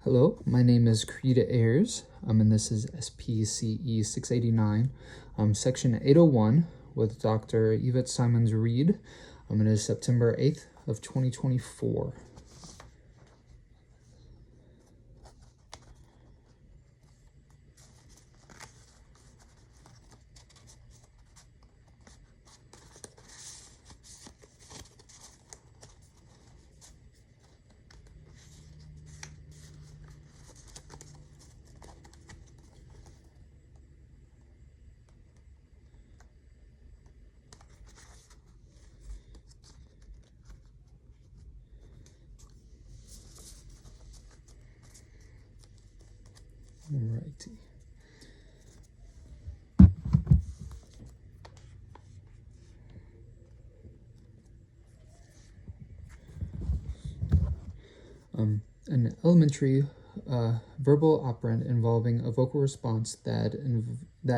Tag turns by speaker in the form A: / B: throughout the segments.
A: Hello, my name is Creta Ayers, and this is SPCE689, Section 801 with Dr. Yvette Simons-Reed. It is September 8th of 2024. Alrighty. An elementary verbal operant involving a vocal response that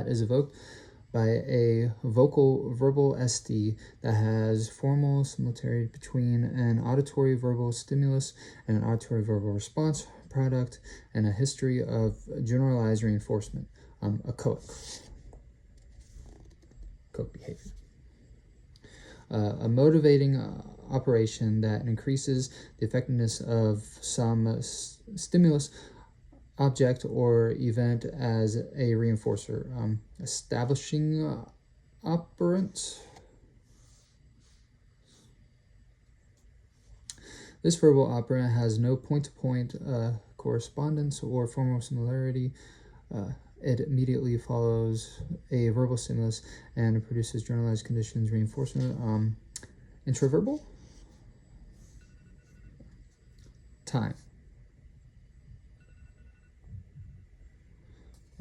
A: is evoked by a verbal ST that has formal similarity between an auditory verbal stimulus and an auditory verbal response product, and a history of generalized reinforcement, a COIC behavior. A motivating operation that increases the effectiveness of some stimulus, object, or event as a reinforcer. Establishing operant. This verbal operant has no point-to-point correspondence or formal similarity. It immediately follows a verbal stimulus and produces generalized conditions reinforcement. Intraverbal time.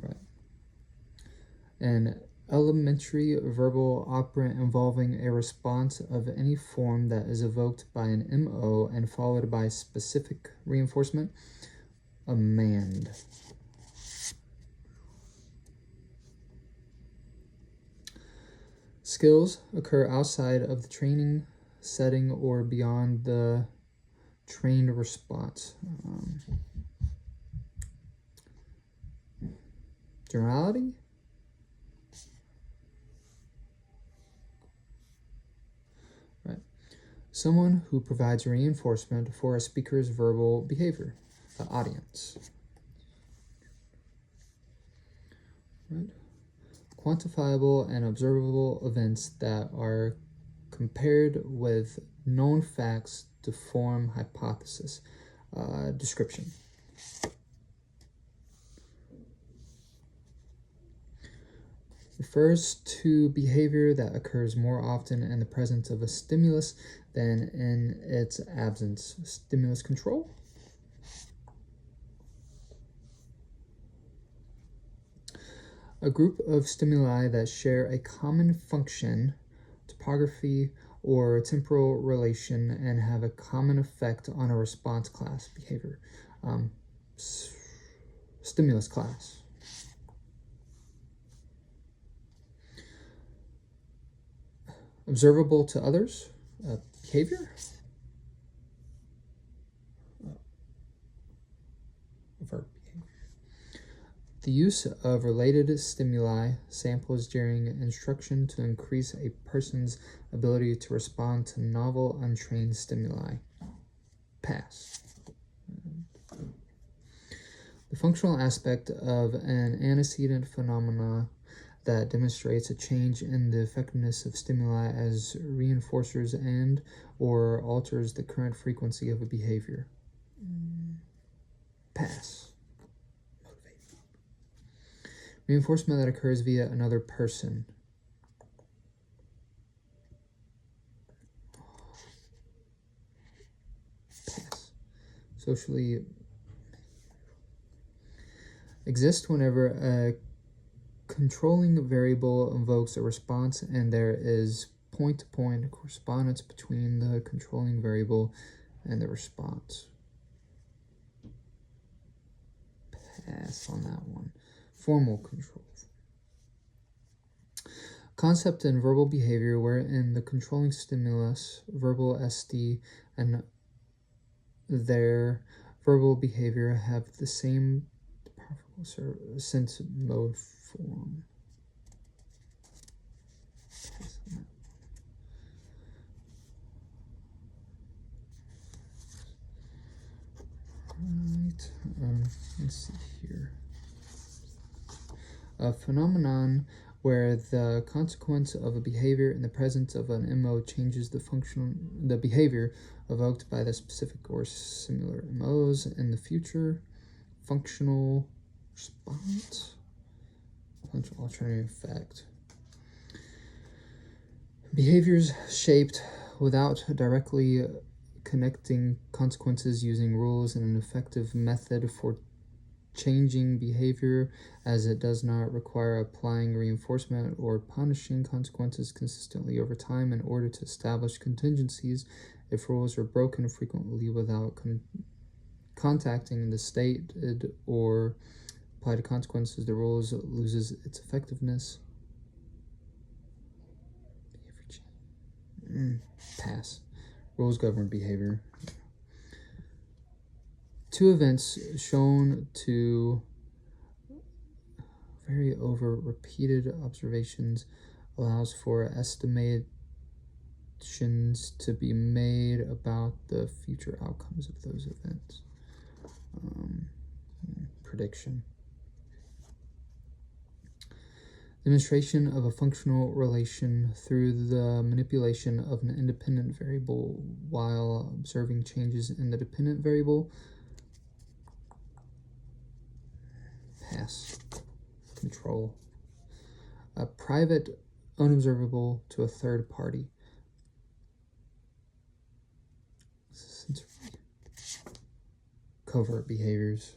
A: Right. An elementary verbal operant involving a response of any form that is evoked by an MO and followed by specific reinforcement. A MAND. Skills occur outside of the training setting or beyond the trained response. Generality? Right. Someone who provides reinforcement for a speaker's verbal behavior. The audience. Right. Quantifiable and observable events that are compared with known facts to form hypothesis. Description. Refers to behavior that occurs more often in the presence of a stimulus than in its absence. Stimulus control. A group of stimuli that share a common function, topography, or temporal relation and have a common effect on a response class behavior. Stimulus class. Observable to others. Behavior. Verb. The use of related stimuli samples during instruction to increase a person's ability to respond to novel, untrained stimuli. Pass. The functional aspect of an antecedent phenomena that demonstrates a change in the effectiveness of stimuli as reinforcers and or alters the current frequency of a behavior. Pass. Reinforcement that occurs via another person. Pass. Socially exist whenever a controlling variable invokes a response and there is point-to-point correspondence between the controlling variable and the response. Pass on that one. Formal control. Concept in verbal behavior wherein the controlling stimulus, verbal ST, and their verbal behavior have the same sense mode form. Right, let's see here. A phenomenon where the consequence of a behavior in the presence of an MO changes the behavior evoked by the specific or similar MOs in the future. Functional response. Functional alternative effect. Behaviors shaped without directly connecting consequences using rules and an effective method for changing behavior, as it does not require applying reinforcement or punishing consequences consistently over time in order to establish contingencies. If rules are broken frequently without contacting the stated or applied consequences, the rules loses its effectiveness. Pass. Rules govern behavior. Two events shown to vary over repeated observations allows for estimations to be made about the future outcomes of those events. Prediction. Demonstration of a functional relation through the manipulation of an independent variable while observing changes in the dependent variable. Pass. Control. A private, unobservable to a third party. Covert behaviors.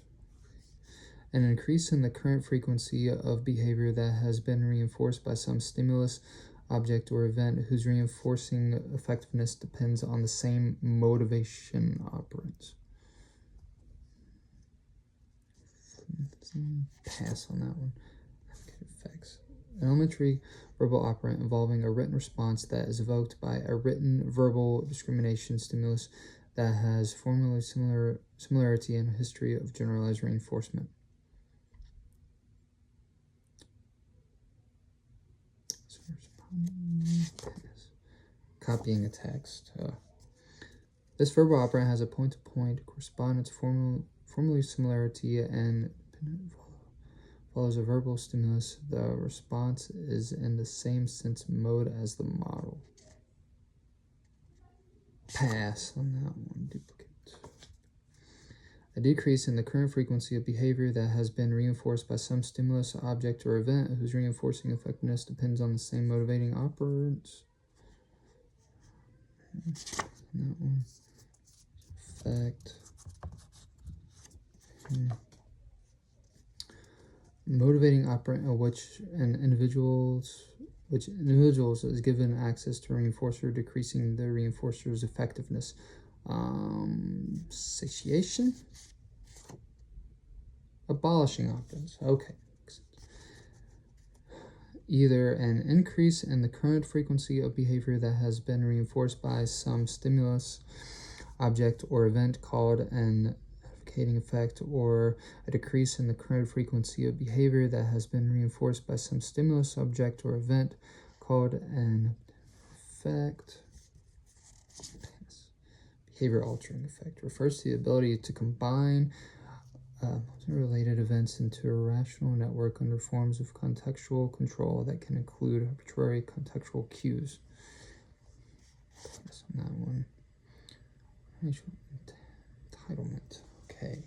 A: An increase in the current frequency of behavior that has been reinforced by some stimulus, object, or event whose reinforcing effectiveness depends on the same motivation operants. Pass on that one. Effects. An elementary verbal operant involving a written response that is evoked by a written verbal discrimination stimulus that has formally similarity in a history of generalized reinforcement. Copying a text. This verbal operant has a point-to-point correspondence, formally similarity, and follows a verbal stimulus. The response is in the same sense mode as the model. Pass on that one. Duplicate. A decrease in the current frequency of behavior that has been reinforced by some stimulus, object, or event whose reinforcing effectiveness depends on the same motivating operants. That one. Effect. Motivating operant in which individuals is given access to a reinforcer, decreasing the reinforcer's effectiveness. Satiation. Abolishing operants. Okay. Either an increase in the current frequency of behavior that has been reinforced by some stimulus, object, or event called an advocating effect, or a decrease in the current frequency of behavior that has been reinforced by some stimulus, object, or event called an effect. Behavior altering effect refers to the ability to combine related events into a rational network under forms of contextual control that can include arbitrary contextual cues. Pass on that one. Entitlement. Okay.